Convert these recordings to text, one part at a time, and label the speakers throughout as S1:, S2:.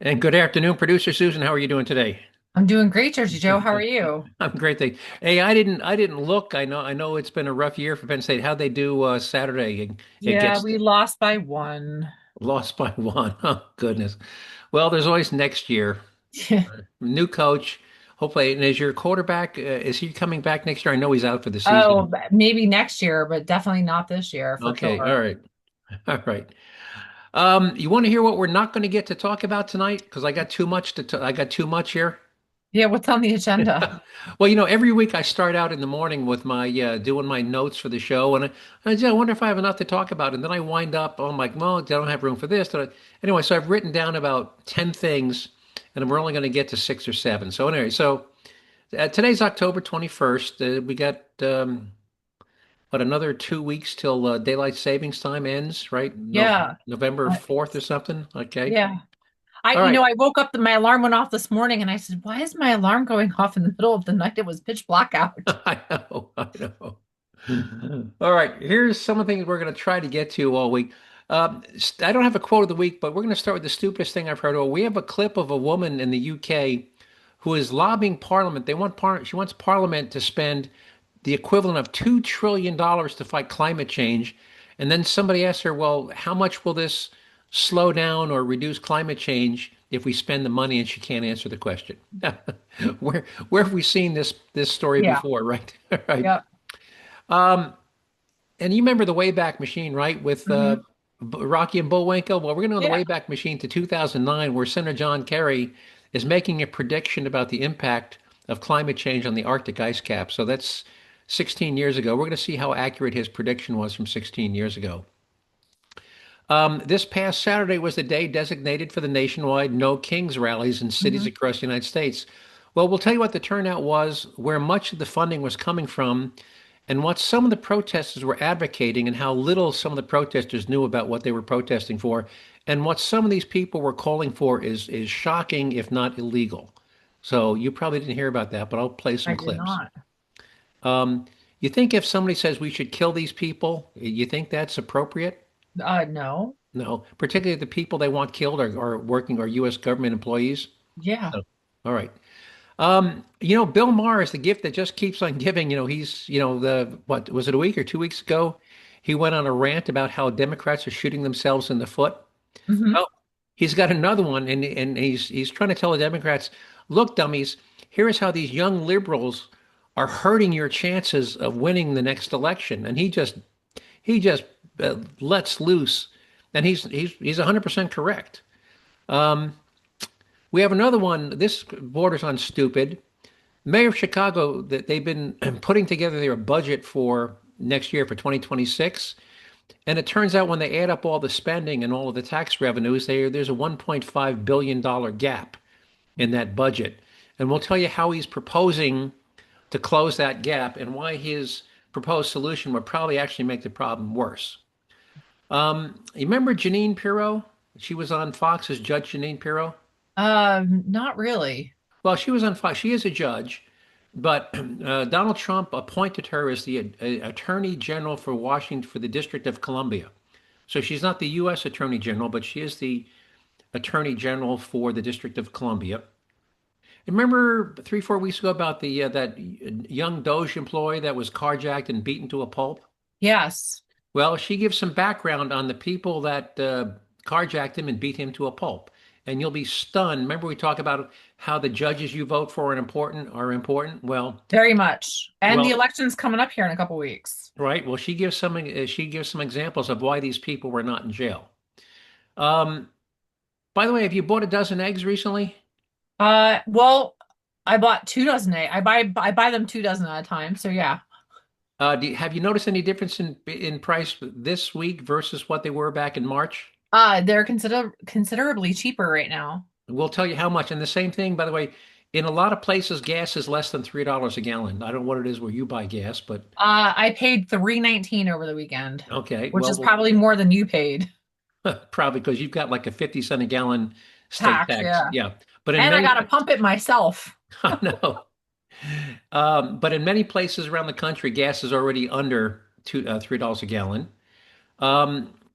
S1: And good afternoon, producer Susan. How are you doing today?
S2: I'm doing great, Jersee Joe. How are you?
S1: I'm great. Hey, I didn't look. I know it's been a rough year for Penn State. How'd they do Saturday
S2: Yeah,
S1: against
S2: we lost by one.
S1: lost by one? Oh, goodness. Well, there's always next year. New coach. Hopefully, and is your quarterback, is he coming back next year? I know he's out for the season.
S2: Oh, maybe next year, but definitely not this year for
S1: Okay, all
S2: sure.
S1: right. All right. You want to hear what we're not going to get to talk about tonight? Because I got too much I got too much here.
S2: Yeah, what's on the agenda?
S1: Well, every week I start out in the morning with my doing my notes for the show, and I wonder if I have enough to talk about. And then I wind up, oh, I'm like, well, I don't have room for this. Anyway, so I've written down about 10 things, and we're only going to get to six or seven. So anyway, today's October 21st. We got another 2 weeks till daylight savings time ends, right? No,
S2: Yeah.
S1: November
S2: I-
S1: 4th or something. Okay.
S2: yeah. I,
S1: All
S2: you
S1: right.
S2: know, I woke up, my alarm went off this morning and I said, why is my alarm going off in the middle of the night? It was pitch black out.
S1: I know. I know. All right, here's some of the things we're going to try to get to all week. I don't have a quote of the week, but we're going to start with the stupidest thing I've heard. Oh, we have a clip of a woman in the UK who is lobbying Parliament. She wants Parliament to spend the equivalent of $2 trillion to fight climate change. And then somebody asked her, well, how much will this slow down or reduce climate change if we spend the money? And she can't answer the question. Where have we seen this story
S2: Yeah.
S1: before, right? Right.
S2: Yep.
S1: And you remember the Wayback Machine, right? With
S2: Hmm.
S1: Rocky and Bullwinkle. Well, we're going to go on the
S2: Yeah.
S1: Wayback Machine to 2009, where Senator John Kerry is making a prediction about the impact of climate change on the Arctic ice cap. So that's 16 years ago. We're going to see how accurate his prediction was from 16 years ago. This past Saturday was the day designated for the nationwide No Kings rallies in cities
S2: Hmm.
S1: across the United States. Well, we'll tell you what the turnout was, where much of the funding was coming from, and what some of the protesters were advocating, and how little some of the protesters knew about what they were protesting for. And what some of these people were calling for is shocking, if not illegal. So you probably didn't hear about that, but I'll play some
S2: I did
S1: clips.
S2: not.
S1: You think if somebody says we should kill these people, you think that's appropriate?
S2: No.
S1: No, particularly the people they want killed are working, are U.S. government employees.
S2: Yeah.
S1: So, all right. Bill Maher is the gift that just keeps on giving. What was it, a week or 2 weeks ago? He went on a rant about how Democrats are shooting themselves in the foot.
S2: Hmm.
S1: Oh, he's got another one, and he's trying to tell the Democrats, look, dummies, here is how these young liberals are hurting your chances of winning the next election. And he just lets loose, and he's 100% correct. We have another one. This borders on stupid. Mayor of Chicago, that they've been putting together their budget for next year for 2026. And it turns out when they add up all the spending and all of the tax revenues, there's a $1.5 billion gap in that budget. And we'll tell you how he's proposing to close that gap and why his proposed solution would probably actually make the problem worse. You remember Janine Pirro? She was on Fox as Judge Janine Pirro.
S2: Not really.
S1: Well, she was on Fox. She is a judge, but Donald Trump appointed her as the Attorney General for Washington for the District of Columbia. So she's not the U.S. Attorney General, but she is the Attorney General for the District of Columbia. Remember 3, 4 weeks ago about the that young Doge employee that was carjacked and beaten to a pulp?
S2: Yes.
S1: Well, she gives some background on the people that carjacked him and beat him to a pulp. And you'll be stunned. Remember, we talk about how the judges you vote for are important, are important.
S2: Very much. And the
S1: Well,
S2: election's coming up here in a couple weeks.
S1: right. Well, she gives some examples of why these people were not in jail. Um, by the way, have you bought a dozen eggs recently?
S2: Well, I bought 2 dozen eggs. I buy them 2 dozen at a time. So yeah.
S1: Have you noticed any difference in price this week versus what they were back in March?
S2: They're considerably cheaper right now.
S1: We'll tell you how much. And the same thing, by the way, in a lot of places, gas is less than $3 a gallon. I don't know what it is where you buy gas, but
S2: I paid 3.19 over the weekend,
S1: okay.
S2: which is probably more than you paid.
S1: Probably because you've got like a 50 cent a gallon state
S2: Tax,
S1: tax.
S2: yeah.
S1: Yeah. But in
S2: And I
S1: many,
S2: gotta pump it myself.
S1: I know. But in many places around the country, gas is already under $3 a gallon.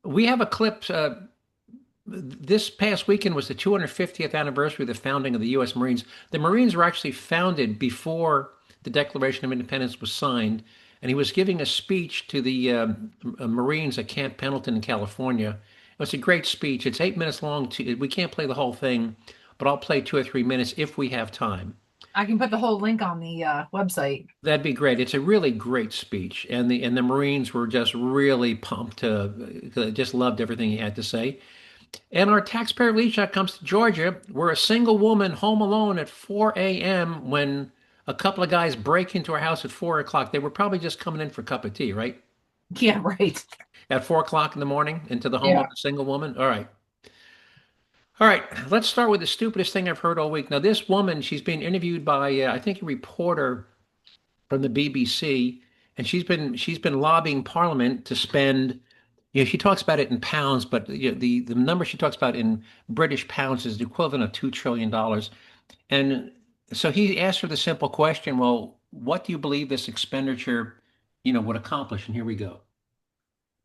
S1: We have a clip. this past weekend was the 250th anniversary of the founding of the U.S. Marines. The Marines were actually founded before the Declaration of Independence was signed, and he was giving a speech to the Marines at Camp Pendleton in California. It was a great speech. It's 8 minutes long. We can't play the whole thing, but I'll play 2 or 3 minutes if we have time.
S2: I can put the whole link on the website.
S1: That'd be great. It's a really great speech, and the Marines were just really pumped. Just loved everything he had to say. And our taxpayer lead shot comes to Georgia, where a single woman home alone at 4 a.m. when a couple of guys break into her house at 4 o'clock. They were probably just coming in for a cup of tea, right?
S2: Yeah, right.
S1: At 4 o'clock in the morning into the home
S2: Yeah.
S1: of a single woman. All right. All right. Let's start with the stupidest thing I've heard all week. Now, this woman, she's being interviewed by, I think, a reporter from the BBC, and she's been lobbying Parliament to spend. She talks about it in pounds, but the number she talks about in British pounds is the equivalent of $2 trillion. And so he asked her the simple question, well, what do you believe this expenditure, would accomplish? And here we go.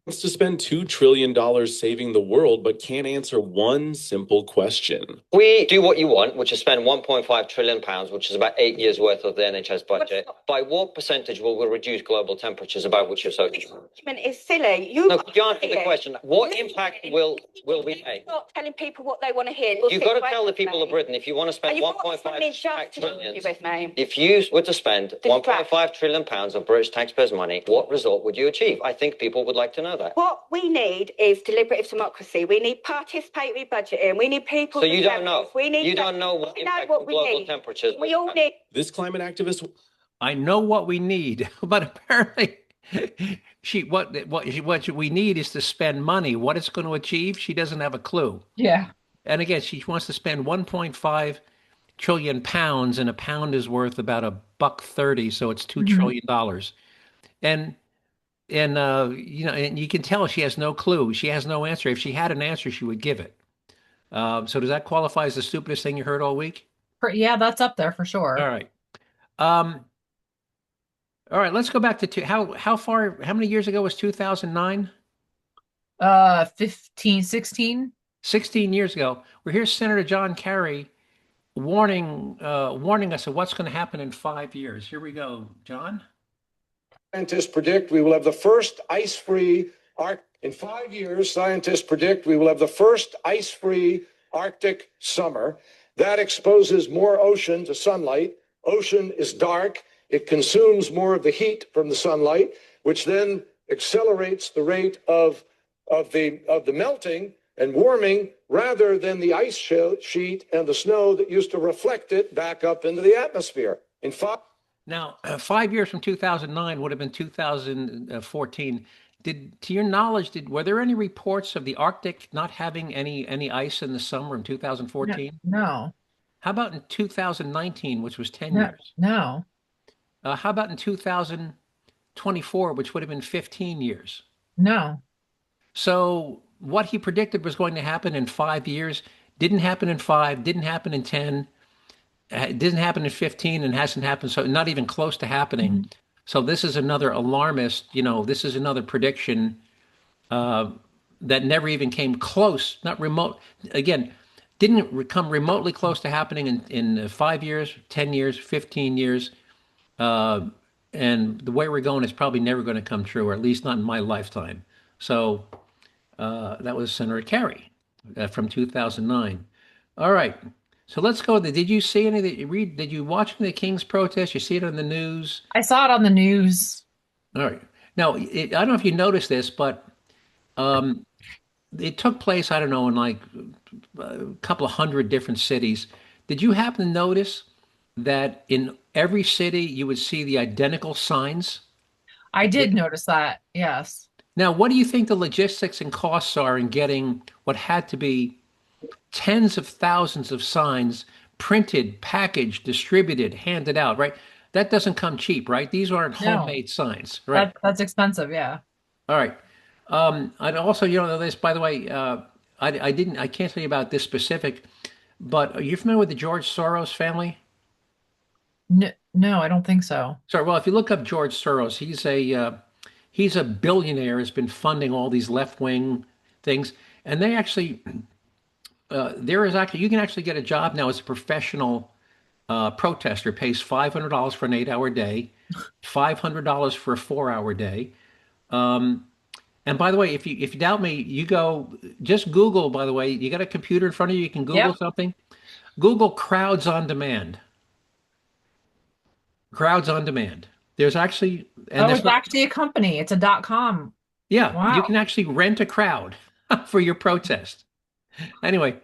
S3: Wants to spend $2 trillion saving the world, but can't answer one simple question.
S4: We do what you want, which is spend £1.5 trillion, which is about 8 years worth of the NHS budget. By what percentage will we reduce global temperatures, about which you're so concerned?
S5: Is silly.
S4: No, could you answer the question? What impact will we make?
S5: Not telling people what they want to hear.
S4: You've got to tell the people of Britain, if you want to spend 1.5 trillion, if you were to spend 1.5 trillion pounds of British taxpayers' money, what result would you achieve? I think people would like to know that.
S5: What we need is deliberative democracy. We need participatory budgeting. We need people.
S4: So you don't know.
S5: You
S4: don't know what impact on global temperatures.
S5: We all need.
S3: This climate activist.
S1: I know what we need, but apparently, what we need is to spend money. What it's going to achieve, she doesn't have a clue.
S2: Yeah.
S1: And again, she wants to spend 1.5 trillion pounds, and a pound is worth about $1.30, so it's $2 trillion dollars. And and you can tell she has no clue. She has no answer. If she had an answer, she would give it. So does that qualify as the stupidest thing you heard all week?
S2: Yeah, that's up there for sure.
S1: All right. All right, let's go back to how many years ago was 2009?
S2: 15, 16.
S1: 16 years ago. We're here, Senator John Kerry warning us of what's going to happen in 5 years. Here we go, John.
S6: Scientists predict we will have the first ice-free Arctic. In 5 years, scientists predict we will have the first ice-free Arctic summer. That exposes more ocean to sunlight. Ocean is dark. It consumes more of the heat from the sunlight, which then accelerates the rate of the melting and warming, rather than the ice sheet and the snow that used to reflect it back up into the atmosphere.
S1: Now, 5 years from 2009 would have been 2014. To your knowledge, were there any reports of the Arctic not having any ice in the summer in 2014?
S2: No.
S1: How about in 2019, which was 10 years?
S2: No.
S1: How about in 2024, which would have been 15 years?
S2: No.
S1: So what he predicted was going to happen in 5 years didn't happen in 5, didn't happen in 10. It didn't happen in 15 and hasn't happened, so not even close to happening. Mm-hmm. So this is another alarmist, this is another prediction that never even came close, not remote. Again, didn't come remotely close to happening in 5 years, 10 years, 15 years. And the way we're going is probably never going to come true, or at least not in my lifetime. So that was Senator Kerry from 2009. All right. So let's go. Did you see any? Did you watch any of the King's protest? You see it on the news?
S2: I saw it on the news.
S1: All right. Now, I don't know if you noticed this, but it took place, I don't know, in like a couple of hundred different cities. Did you happen to notice that in every city you would see the identical signs?
S2: I did notice that, yes.
S1: Now, what do you think the logistics and costs are in getting what had to be tens of thousands of signs printed, packaged, distributed, handed out, right? That doesn't come cheap, right? These aren't homemade signs, right?
S2: That's expensive, yeah.
S1: All right. I'd also, this, by the way, I can't tell you about this specific, but are you familiar with the George Soros family?
S2: No, I don't think so.
S1: Sorry. Well, if you look up George Soros, he's a billionaire, has been funding all these left-wing things, and they actually there is actually you can actually get a job now as a professional protester. Pays $500 for an 8-hour day, $500 for a 4-hour day. And by the way, if you doubt me, you go just Google. By the way, you got a computer in front of you. You can Google
S2: Yep.
S1: something. Google crowds on demand. Crowds on demand. There's actually, and
S2: Oh,
S1: there's
S2: it's
S1: not,
S2: actually a company. It's a .com.
S1: yeah, you
S2: Wow.
S1: can actually rent a crowd for your protest. Anyway,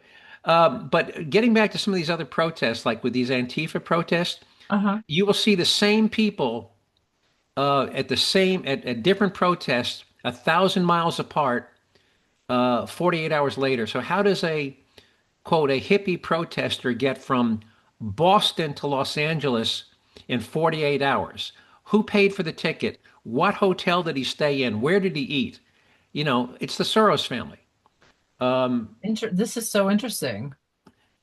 S1: but getting back to some of these other protests, like with these Antifa protests,
S2: Uh-huh.
S1: you will see the same people at different protests 1,000 miles apart, 48 hours later. So how does a quote a hippie protester get from Boston to Los Angeles in 48 hours? Who paid for the ticket? What hotel did he stay in? Where did he eat? It's the Soros family.
S2: This is so interesting.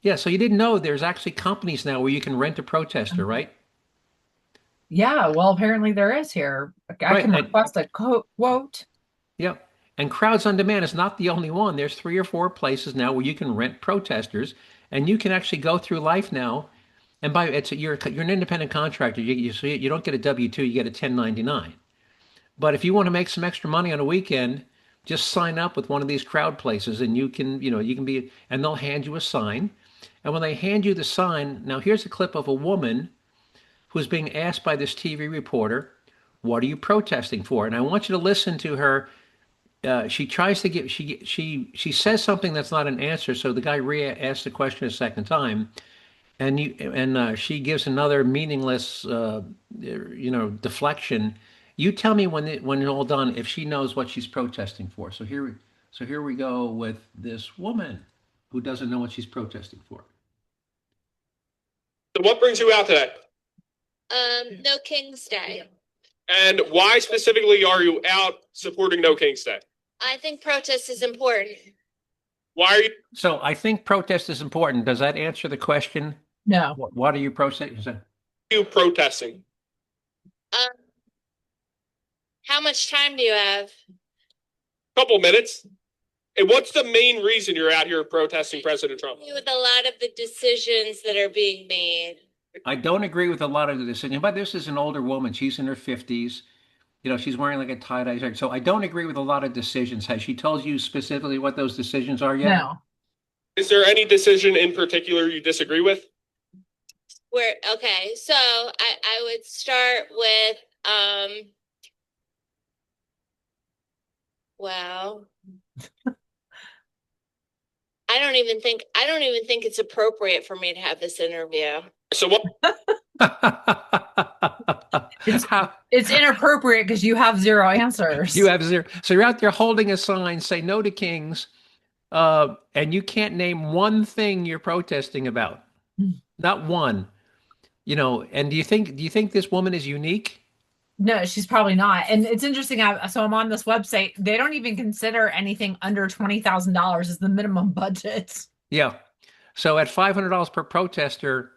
S1: Yeah, so you didn't know there's actually companies now where you can rent a protester, right?
S2: Yeah, well, apparently there is here. I
S1: Right.
S2: can
S1: And
S2: request a quote.
S1: yeah. And Crowds on Demand is not the only one. There's 3 or 4 places now where you can rent protesters and you can actually go through life now. And you're an independent contractor. So you don't get a W-2, you get a 1099. But if you want to make some extra money on a weekend, just sign up with one of these crowd places and you can be, and they'll hand you a sign. And when they hand you the sign, now here's a clip of a woman who's being asked by this TV reporter, "What are you protesting for?" And I want you to listen to her. She tries to get she says something that's not an answer, so the guy re-asks the question a second time, and she gives another meaningless deflection. You tell me when it's all done if she knows what she's protesting for. So here we go with this woman who doesn't know what she's protesting for.
S7: So what brings you out today?
S8: No King's Day.
S7: And why specifically are you out supporting No King's Day?
S8: I think protest is important.
S7: Why are you
S1: So I think protest is important. Does that answer the question?
S2: No.
S1: What are you protesting?
S7: protesting?
S8: Um, how much time do you have?
S7: Couple minutes. And what's the main reason you're out here protesting President Trump?
S8: With a lot of the decisions that are being made.
S1: I don't agree with a lot of the decision, but this is an older woman. She's in her 50s. She's wearing like a tie-dye shirt. So I don't agree with a lot of decisions. Has she told you specifically what those decisions are yet?
S2: No.
S7: Is there any decision in particular you disagree with?
S8: Okay, so I would start with well, I don't even think it's appropriate for me to have this interview.
S7: So what
S2: It's inappropriate because you have zero answers.
S1: You have zero. So you're out there holding a sign, say no to kings, and you can't name one thing you're protesting about. Not one. And do you think this woman is unique?
S2: No, she's probably not. And it's interesting. So I'm on this website. They don't even consider anything under $20,000 as the minimum budget.
S1: Yeah. So at $500 per protester,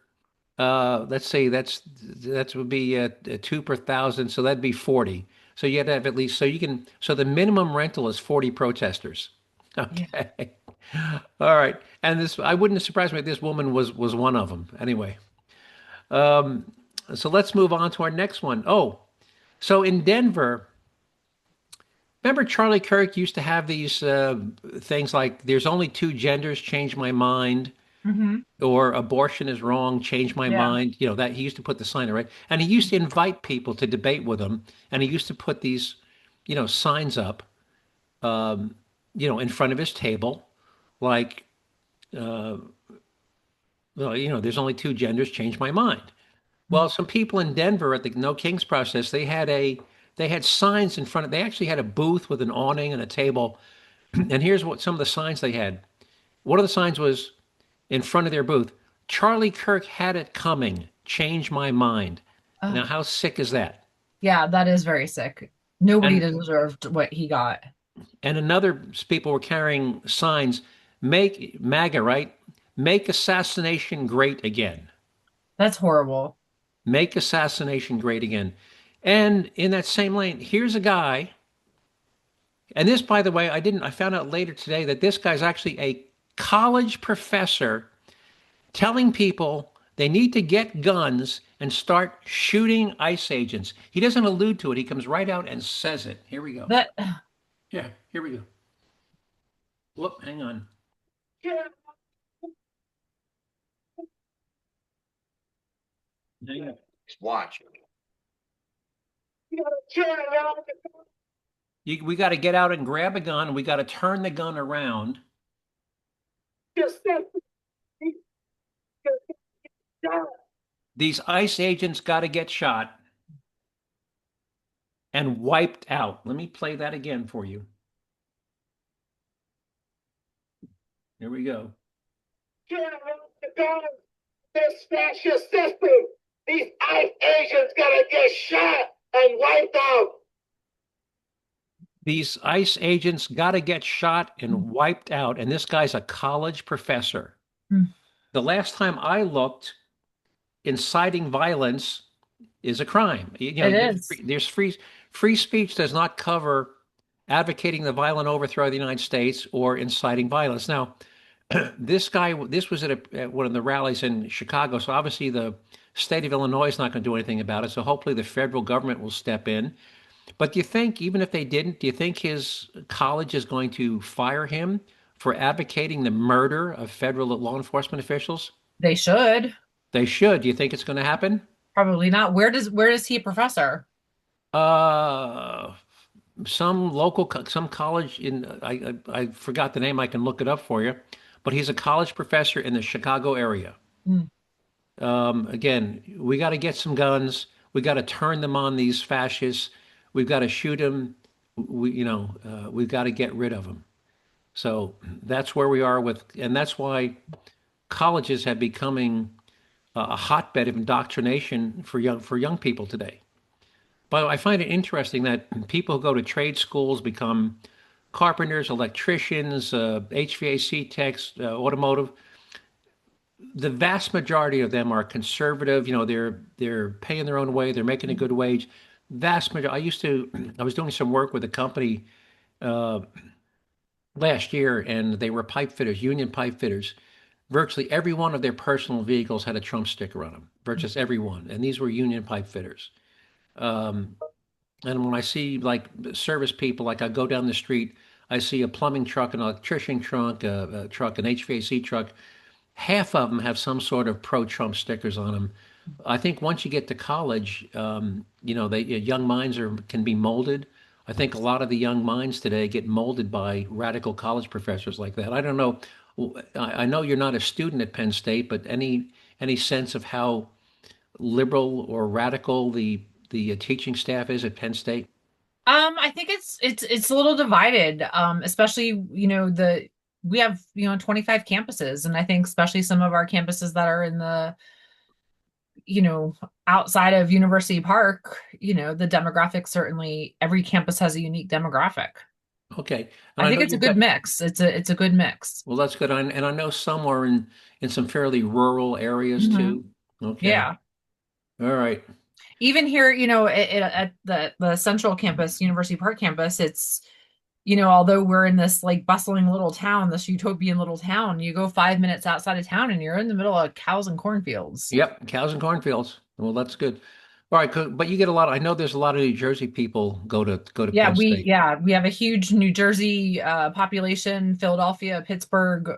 S1: let's say that would be 2 per thousand. So that'd be 40. So you had to have at least, so the minimum rental is 40 protesters. Okay. All right. And I wouldn't surprise me if this woman was one of them. Anyway. So let's move on to our next one. Oh, so in Denver, remember Charlie Kirk used to have these things like "There's only 2 genders, change my mind," or "Abortion is wrong, change my mind." That he used to put the sign there, right? And he used to invite people to debate with him, and he used to put these, signs up, in front of his table, like, "There's only 2 genders, change my mind." Well, some people in Denver at the No Kings process, they had signs in front of. They actually had a booth with an awning and a table, and here's what some of the signs they had. One of the signs was in front of their booth: "Charlie Kirk had it coming. Change my mind." Now, how sick is that?
S2: Yeah, that is very sick. Nobody deserved what he got.
S1: And people were carrying signs, "Make MAGA, right? Make assassination great again."
S2: That's horrible.
S1: Make assassination great again. And in that same lane, here's a guy. And this, by the way, I found out later today that this guy's actually college professor telling people they need to get guns and start shooting ICE agents. He doesn't allude to it. He comes right out and says it. Here we go.
S2: That
S1: Yeah, here we go. Whoop, hang on. Hang on.
S6: Watch.
S1: We got to get out and grab a gun, and we got to turn the gun around. These ICE agents got to get shot and wiped out. Let me play that again for you. Here we go.
S6: This fascist system, these ICE agents gotta get shot and wiped out.
S1: These ICE agents got to get shot and wiped out. And this guy's a college professor. The last time I looked, inciting violence is a crime. You know,
S2: It is.
S1: There's free speech does not cover advocating the violent overthrow of the United States or inciting violence. Now, this was at one of the rallies in Chicago. So obviously the state of Illinois is not going to do anything about it. So hopefully the federal government will step in. But do you think, even if they didn't, do you think his college is going to fire him for advocating the murder of federal law enforcement officials?
S2: They should.
S1: They should. Do you think it's going to happen?
S2: Probably not. Where is he a professor?
S1: Some college in, I forgot the name. I can look it up for you, but he's a college professor in the Chicago area. Again, we got to get some guns. We got to turn them on these fascists. We've got to shoot them. We've got to get rid of them. So that's where we are and that's why colleges have becoming a hotbed of indoctrination for young people today. But I find it interesting that people who go to trade schools become carpenters, electricians, HVAC techs, automotive. The vast majority of them are conservative. You know, they're paying their own way. They're making a good wage. Vast majority. I was doing some work with a company last year, and they were pipe fitters, union pipe fitters. Virtually every one of their personal vehicles had a Trump sticker on them. Virtually every one, and these were union pipe fitters. And when I see like service people, like I go down the street, I see a plumbing truck, an electrician truck, an HVAC truck. Half of them have some sort of pro-Trump stickers on them. I think once you get to college, young minds can be molded. I think a lot of the young minds today get molded by radical college professors like that. I don't know. I know you're not a student at Penn State, but any sense of how liberal or radical the teaching staff is at Penn State?
S2: I think it's a little divided. Especially, we have 25 campuses, and I think especially some of our campuses that are in the outside of University Park, the demographic, certainly every campus has a unique demographic.
S1: Okay.
S2: I think it's a good mix. It's a good mix.
S1: Well, that's good. And I know some are in some fairly rural areas too. Okay.
S2: Yeah.
S1: All right.
S2: Even here, at the central campus, University Park campus, it's, although we're in this like bustling little town, this utopian little town, you go 5 minutes outside of town and you're in the middle of cows and cornfields.
S1: Yep, cows and cornfields. Well, that's good. All right, but you get a lot. I know there's a lot of New Jersey people go to Penn State.
S2: We have a huge New Jersey population, Philadelphia, Pittsburgh,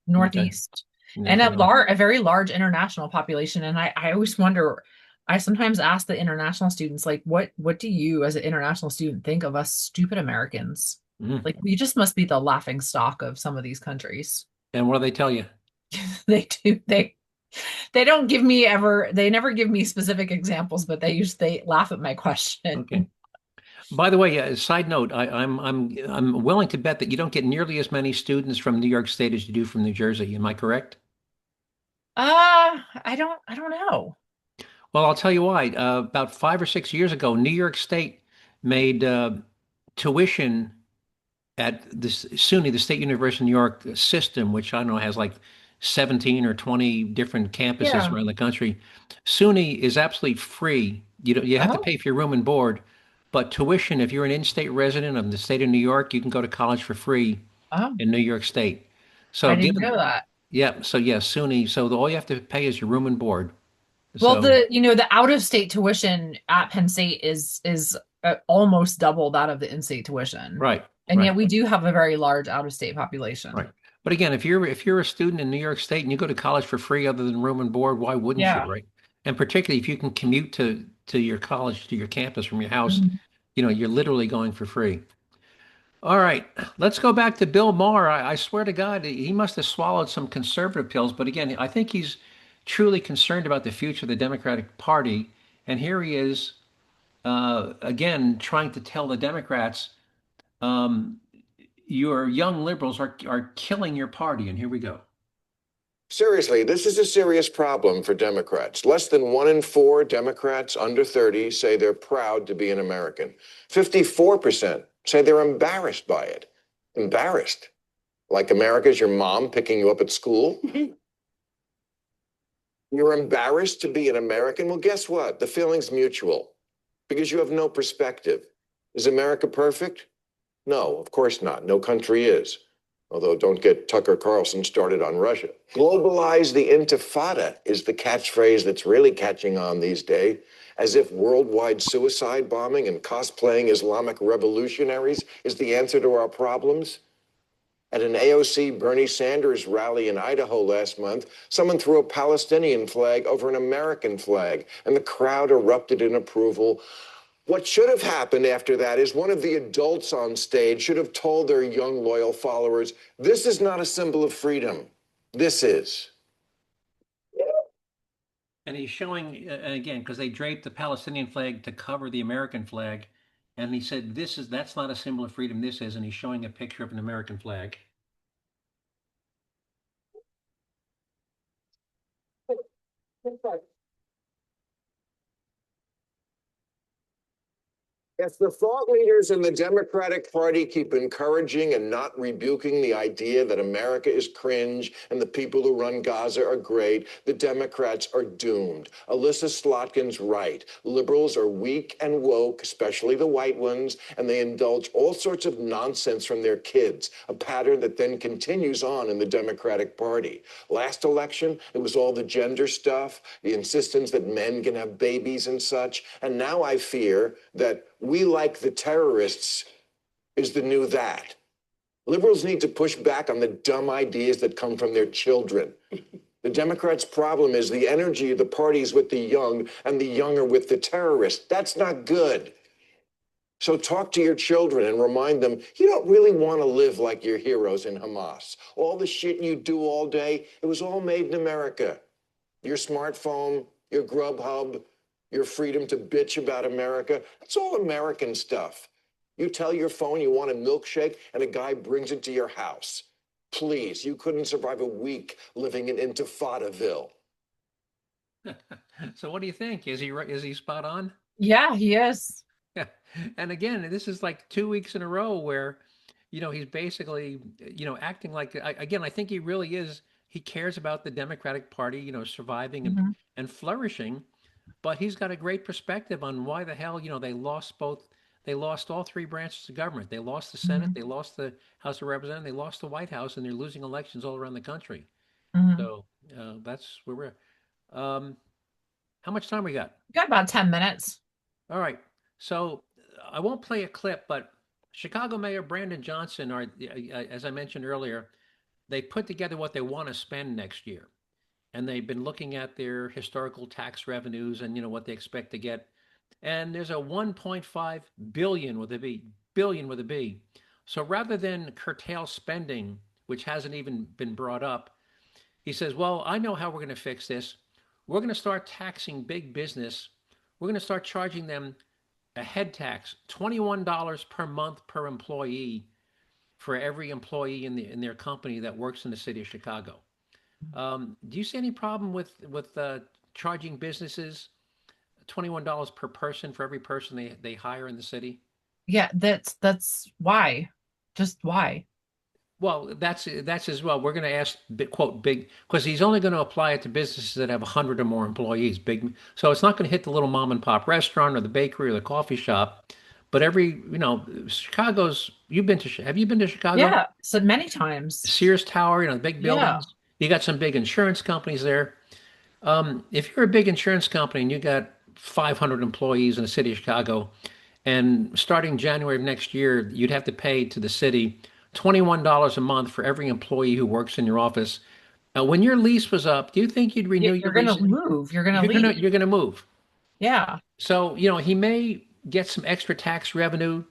S2: Northeast,
S1: okay.
S2: And a very large international population. And I always wonder. I sometimes ask the international students, like, what do you as an international student think of us stupid Americans? Like, we just must be the laughing stock of some of these countries.
S1: And what do they tell you?
S2: They do. They don't give me they never give me specific examples, but they laugh at my question.
S1: Okay. By the way, a side note, I'm willing to bet that you don't get nearly as many students from New York State as you do from New Jersey. Am I correct?
S2: I don't know.
S1: Well, I'll tell you why. About 5 or 6 years ago, New York State made tuition at the SUNY, the State University of New York system, which I don't know has like 17 or 20 different campuses around the country. SUNY is absolutely free. You have to pay for your room and board, but tuition, if you're an in-state resident of the state of New York, you can go to college for free in New York State. So
S2: I didn't
S1: given,
S2: know that.
S1: yeah, so yeah, SUNY. So all you have to pay is your room and board.
S2: Well,
S1: So
S2: the out of state tuition at Penn State is almost double that of the in-state tuition.
S1: right,
S2: And
S1: right,
S2: yet we do have a very large out of state population.
S1: right. But again, if you're a student in New York State and you go to college for free other than room and board, why wouldn't you,
S2: Yeah.
S1: right? And particularly if you can commute to your college, to your campus from your house,
S2: Mhm.
S1: you're literally going for free. All right, let's go back to Bill Maher. I swear to God, he must have swallowed some conservative pills. But again, I think he's truly concerned about the future of the Democratic Party. And here he is, again, trying to tell the Democrats, um, your young liberals are killing your party. And here we go.
S6: Seriously, this is a serious problem for Democrats. Less than 1 in 4 Democrats under 30 say they're proud to be an American. 54% say they're embarrassed by it. Embarrassed. Like America's your mom picking you up at school? You're embarrassed to be an American? Well, guess what? The feeling's mutual because you have no perspective. Is America perfect? No, of course not. No country is. Although don't get Tucker Carlson started on Russia. Globalize the intifada is the catchphrase that's really catching on these days, as if worldwide suicide bombing and cosplaying Islamic revolutionaries is the answer to our problems. At an AOC Bernie Sanders rally in Idaho last month, someone threw a Palestinian flag over an American flag, and the crowd erupted in approval. What should have happened after that is one of the adults on stage should have told their young, loyal followers, this is not a symbol of freedom. This is.
S1: And he's showing, again, because they draped the Palestinian flag to cover the American flag. And he said, that's not a symbol of freedom, this is. And he's showing a picture of an American flag.
S6: If the thought leaders in the Democratic Party keep encouraging and not rebuking the idea that America is cringe and the people who run Gaza are great, the Democrats are doomed. Alyssa Slotkin's right. Liberals are weak and woke, especially the white ones, and they indulge all sorts of nonsense from their kids, a pattern that then continues on in the Democratic Party. Last election, it was all the gender stuff, the insistence that men can have babies and such, and now I fear that we like the terrorists is the new that. Liberals need to push back on the dumb ideas that come from their children. The Democrats' problem is the energy of the parties with the young and the young are with the terrorists. That's not good. So talk to your children and remind them, you don't really want to live like your heroes in Hamas. All the shit you do all day, it was all made in America. Your smartphone, your Grubhub, your freedom to bitch about America. That's all American stuff. You tell your phone you want a milkshake and a guy brings it to your house. Please, you couldn't survive a week living in Intifadaville.
S1: So what do you think? Is he spot on?
S2: Yeah, he is.
S1: Yeah. And again, this is like 2 weeks in a row where, he's basically, acting like, again, I think he really is, he cares about the Democratic Party, surviving and,
S2: Mhm.
S1: and flourishing. But he's got a great perspective on why the hell, they lost all three branches of government. They lost the Senate,
S2: Mhm.
S1: they lost the House of Representatives, they lost the White House, and they're losing elections all around the country.
S2: Mhm.
S1: So that's where we're at. How much time we got?
S2: Got about 10 minutes.
S1: All right. So I won't play a clip, but Chicago Mayor Brandon Johnson as I mentioned earlier, they put together what they want to spend next year. And they've been looking at their historical tax revenues and what they expect to get. And there's a 1.5 billion with a B. So rather than curtail spending, which hasn't even been brought up, he says, well, I know how we're going to fix this. We're going to start taxing big business. We're going to start charging them a head tax, $21 per month per employee for every employee in their company that works in the city of Chicago. Do you see any problem with charging businesses $21 per person for every person they hire in the city?
S2: Yeah, that's why. Just why?
S1: Well, that's as well. We're going to ask, quote, big, because he's only going to apply it to businesses that have 100 or more employees. Big, so it's not going to hit the little mom and pop restaurant or the bakery or the coffee shop, But Chicago's, have you been to Chicago?
S2: Yeah, so many times.
S1: Sears Tower, the big
S2: Yeah.
S1: buildings. You got some big insurance companies there. If you're a big insurance company and you got 500 employees in the city of Chicago, and starting January of next year, you'd have to pay to the city $21 a month for every employee who works in your office. When your lease was up, do you think you'd renew your
S2: You're gonna
S1: lease?
S2: move. You're gonna
S1: You're gonna
S2: leave.
S1: you're gonna move.
S2: Yeah.
S1: So, he may get some extra tax revenue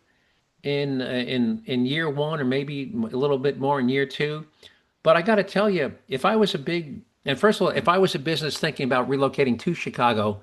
S1: in year one, or maybe a little bit more in year two. But I got to tell you, if I was a big, and first of all, if I was a business thinking about relocating to Chicago,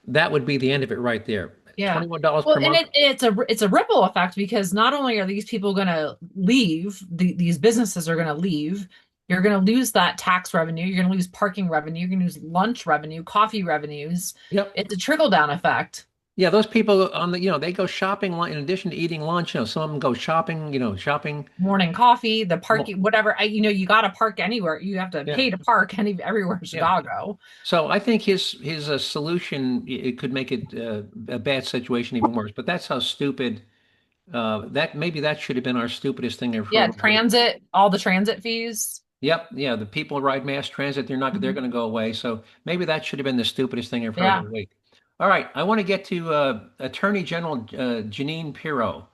S1: that would be the end of it right there.
S2: Yeah.
S1: $21
S2: Well,
S1: per
S2: and
S1: month.
S2: it's a ripple effect because not only are these people going to leave, these businesses are going to leave. You're going to lose that tax revenue. You're going to lose parking revenue. You're going to lose lunch revenue, coffee revenues.
S1: Yep.
S2: It's a trickle down effect.
S1: Yeah, those people they go shopping in addition to eating lunch. Some of them go shopping. Shopping.
S2: Morning coffee, the parking, whatever. You got to park anywhere. You have to
S1: Yeah.
S2: pay to park everywhere in Chicago.
S1: So I think his solution, it could make it a bad situation even worse. But that's how stupid. That should have been our stupidest thing I've heard.
S2: Yeah, transit, all the transit fees.
S1: Yep, yeah, the people who ride mass transit, they're going to go away. So maybe that should have been the stupidest thing I've heard
S2: Yeah.
S1: all week. All right, I want to get to Attorney General Jeanine Pirro,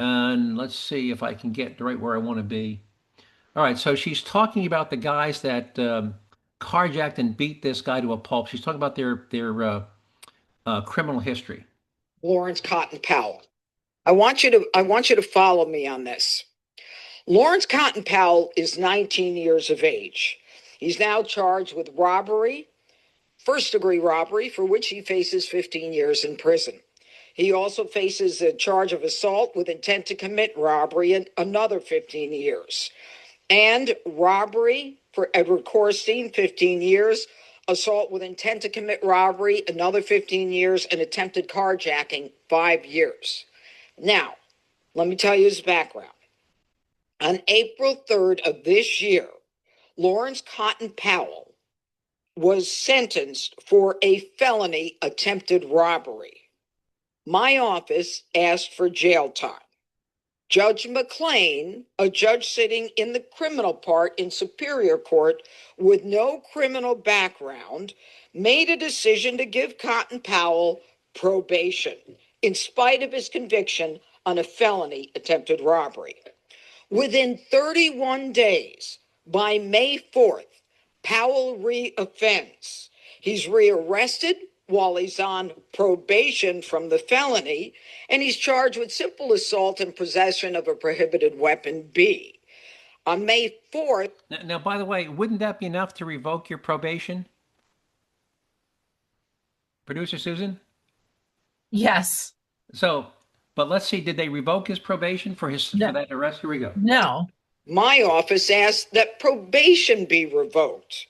S1: and let's see if I can get right where I want to be. All right, so she's talking about the guys that carjacked and beat this guy to a pulp. She's talking about their criminal history.
S9: Lawrence Cotton Powell. I want you to follow me on this. Lawrence Cotton Powell is 19 years of age. He's now charged with robbery, first-degree robbery, for which he faces 15 years in prison. He also faces a charge of assault with intent to commit robbery and another 15 years. And robbery for Edward Korstein, 15 years. Assault with intent to commit robbery, another 15 years. And attempted carjacking, 5 years. Now, let me tell you his background. On April 3rd of this year, Lawrence Cotton Powell was sentenced for a felony attempted robbery. My office asked for jail time. Judge McLean, a judge sitting in the criminal part in Superior Court with no criminal background, made a decision to give Cotton Powell probation in spite of his conviction on a felony attempted robbery. Within 31 days, by May 4th, Powell reoffends. He's rearrested while he's on probation from the felony, and he's charged with simple assault and possession of a prohibited weapon B. On May 4th...
S1: Now, by the way, wouldn't that be enough to revoke your probation? Producer Susan?
S2: Yes.
S1: So, but let's see, did they revoke his probation for that arrest? Here we go.
S2: No.
S9: My office asked that probation be revoked.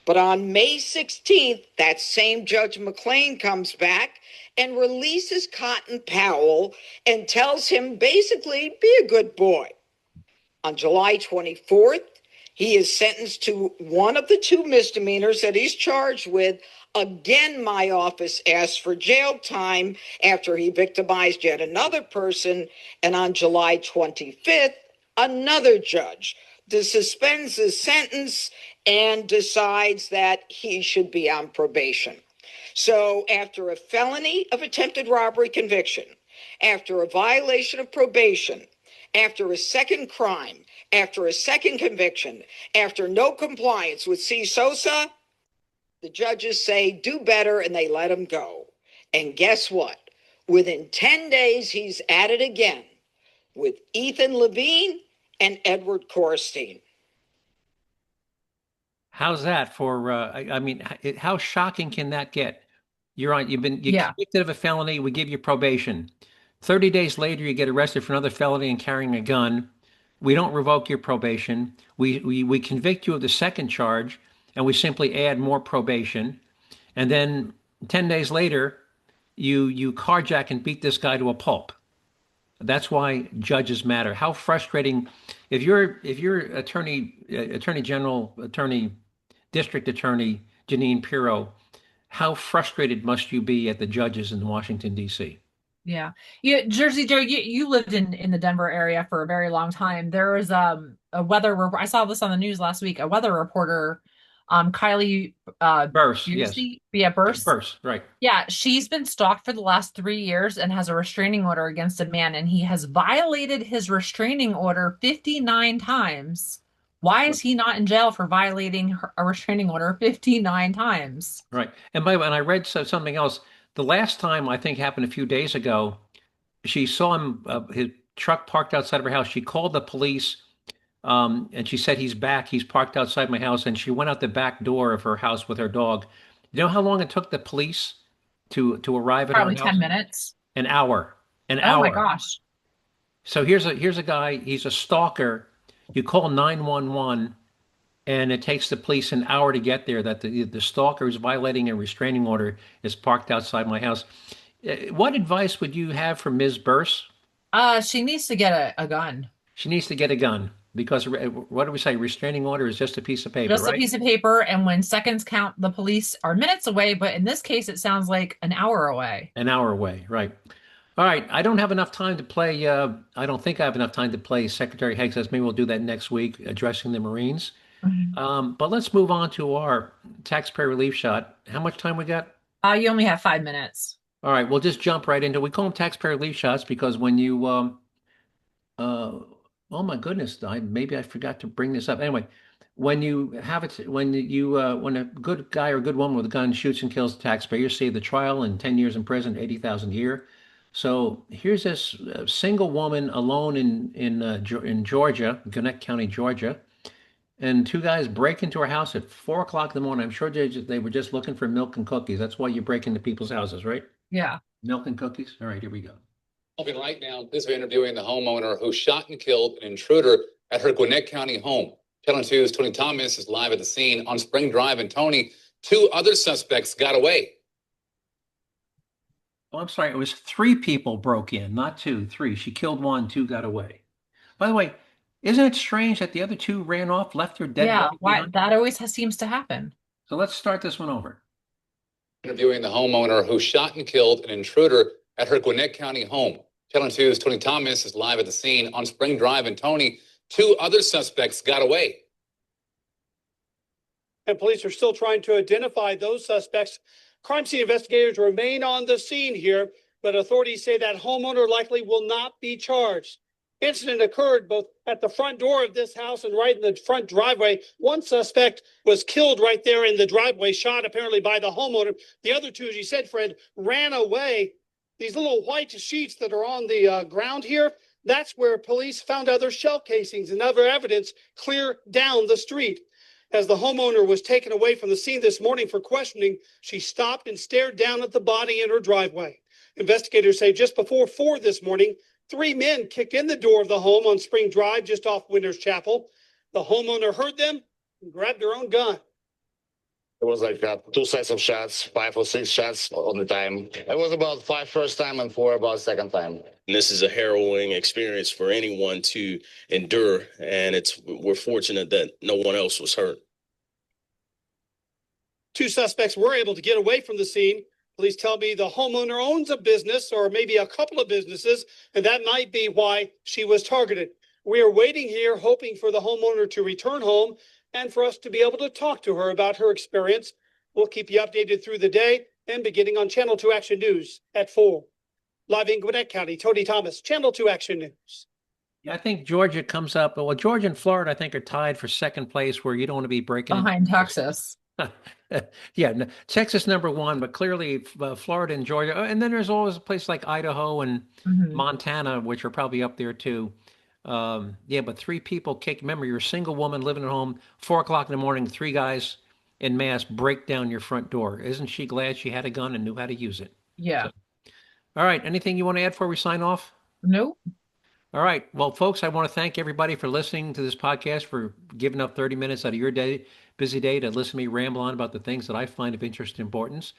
S9: But on May 16th, that same Judge McLean comes back and releases Cotton Powell and tells him basically, be a good boy. On July 24th, he is sentenced to one of the two misdemeanors that he's charged with. Again, my office asked for jail time after he victimized yet another person. And on July 25th, another judge suspends his sentence and decides that he should be on probation. So after a felony of attempted robbery conviction, after a violation of probation, after a second crime, after a second conviction, after no compliance with C. Sosa, the judges say, do better, and they let him go. And guess what? Within 10 days, he's at it again with Ethan Levine and Edward Korstein.
S1: How's that for, how shocking can that get? You're convicted of a felony, we give you probation. 30 days later, you get arrested for another felony and carrying a gun. We don't revoke your probation. We convict you of the second charge, and we simply add more probation. And then 10 days later, you carjack and beat this guy to a pulp. That's why judges matter. How frustrating! If you're District Attorney Jeanine Pirro, how frustrated must you be at the judges in Washington, D.C.?
S2: Yeah. Yeah, Jersey Joe, you lived in the Denver area for a very long time. There was a I saw this on the news last week. A weather reporter, Kylie
S1: Burse, yes.
S2: Biercy, yeah, Burse.
S1: Burse, right.
S2: Yeah, she's been stalked for the last 3 years and has a restraining order against a man, and he has violated his restraining order 59 times. Why is he not in jail for violating a restraining order 59 times?
S1: Right. And by the way, and I read something else. The last time I think happened a few days ago. She saw him, his truck parked outside of her house. She called the police, and she said, he's back. He's parked outside my house. And she went out the back door of her house with her dog. You know how long it took the police to arrive at her
S2: Probably
S1: house?
S2: 10 minutes.
S1: An hour. An
S2: Oh my
S1: hour.
S2: gosh.
S1: So here's a guy. He's a stalker. You call 911, and it takes the police an hour to get there. That the stalker who's violating a restraining order is parked outside my house. What advice would you have for Ms. Burse?
S2: She needs to get a gun.
S1: She needs to get a gun because what do we say? Restraining order is just a piece of paper,
S2: Just a
S1: right?
S2: piece of paper, and when seconds count, the police are minutes away, but in this case, it sounds like an hour away.
S1: An hour away, right? All right. I don't have enough time to play. I don't think I have enough time to play Secretary Haig says. Maybe we'll do that next week, addressing the Marines. But let's move on to our taxpayer relief shot. How much time we got?
S2: You only have 5 minutes.
S1: All right, we'll just jump right into. We call them taxpayer relief shots because when you, oh my goodness, maybe I forgot to bring this up. Anyway, when you have it, when a good guy or good woman with a gun shoots and kills a taxpayer, you see the trial and 10 years in prison, 80,000 a year. So here's this single woman alone in Georgia, Gwinnett County, Georgia, and two guys break into her house at 4 o'clock in the morning. I'm sure they were just looking for milk and cookies. That's why you break into people's houses, right?
S2: Yeah.
S1: Milk and cookies. All right, here we go.
S10: Right now, this is interviewing the homeowner who shot and killed an intruder at her Gwinnett County home. Channel 2's Tony Thomas is live at the scene on Spring Drive. And Tony, two other suspects got away.
S1: Oh, I'm sorry. It was three people broke in, not two, three. She killed one, two got away. By the way, isn't it strange that the other two ran off, left her dead
S2: Yeah,
S1: body
S2: why
S1: behind?
S2: that always seems to happen.
S1: So let's start this one over.
S10: Interviewing the homeowner who shot and killed an intruder at her Gwinnett County home. Channel 2's Tony Thomas is live at the scene on Spring Drive. And Tony, two other suspects got away.
S11: And police are still trying to identify those suspects. Crime scene investigators remain on the scene here, but authorities say that homeowner likely will not be charged. Incident occurred both at the front door of this house and right in the front driveway. One suspect was killed right there in the driveway, shot apparently by the homeowner. The other two, as you said, Fred, ran away. These little white sheets that are on the ground here, that's where police found other shell casings and other evidence clear down the street. As the homeowner was taken away from the scene this morning for questioning, she stopped and stared down at the body in her driveway. Investigators say just before 4 this morning, 3 men kicked in the door of the home on Spring Drive just off Winters Chapel. The homeowner heard them and grabbed her own gun.
S12: It was like two sets of shots, 5 or 6 shots on the time. It was about 5 first time and 4 about second time.
S13: And this is a harrowing experience for anyone to endure, and we're fortunate that no one else was hurt.
S11: 2 suspects were able to get away from the scene. Police tell me the homeowner owns a business or maybe a couple of businesses, and that might be why she was targeted. We are waiting here, hoping for the homeowner to return home and for us to be able to talk to her about her experience. We'll keep you updated through the day and beginning on Channel 2 Action News at 4. Live in Gwinnett County, Tony Thomas, Channel 2 Action News.
S1: Yeah, I think Georgia comes up. Well, Georgia and Florida, I think, are tied for second place where you don't want to be breaking
S2: behind Texas.
S1: Yeah, Texas #1, but clearly Florida and Georgia. And then there's always a place like Idaho and Montana, which are probably up there too. Yeah, but 3 people kicked. Remember, you're a single woman living at home, 4 o'clock in the morning, 3 guys en masse break down your front door. Isn't she glad she had a gun and knew how to use it?
S2: Yeah.
S1: So, all right. Anything you want to add before we sign off?
S2: Nope.
S1: All right. Well, folks, I want to thank everybody for listening to this podcast, for giving up 30 minutes out of your busy day to listen to me ramble on about the things that I find of interest and importance.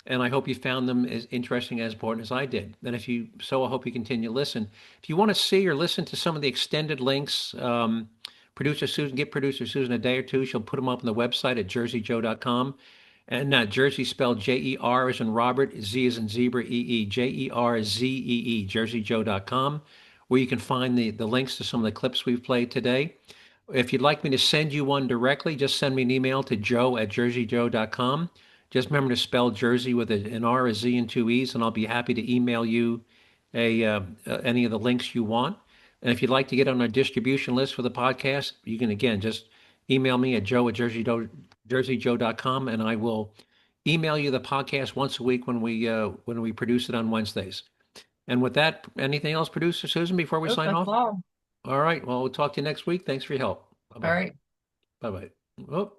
S1: And I hope you found them as interesting, as important as I did. And if you so, I hope you continue to listen. If you want to see or listen to some of the extended links, give producer Susan a day or two. She'll put them up on the website at JerzeeJoe.com. And Jersey spelled J-E-R as in Robert, Z as in zebra, E-E, Jerzee, jerseyjoe.com, where you can find the links to some of the clips we've played today. If you'd like me to send you one directly, just send me an email to joe@jerseyjoe.com. Just remember to spell Jersey with an R, a Z, and two E's, and I'll be happy to email you any of the links you want. And if you'd like to get on our distribution list for the podcast, you can, again, just email me at joe@jerseyjoe.com, and I will email you the podcast once a week when we produce it on Wednesdays. And with that, anything else, Producer Susan, before we sign off? All right. Well, we'll talk to you next week. Thanks for your help. Bye-bye.
S2: All right.
S1: Bye-bye. Oh.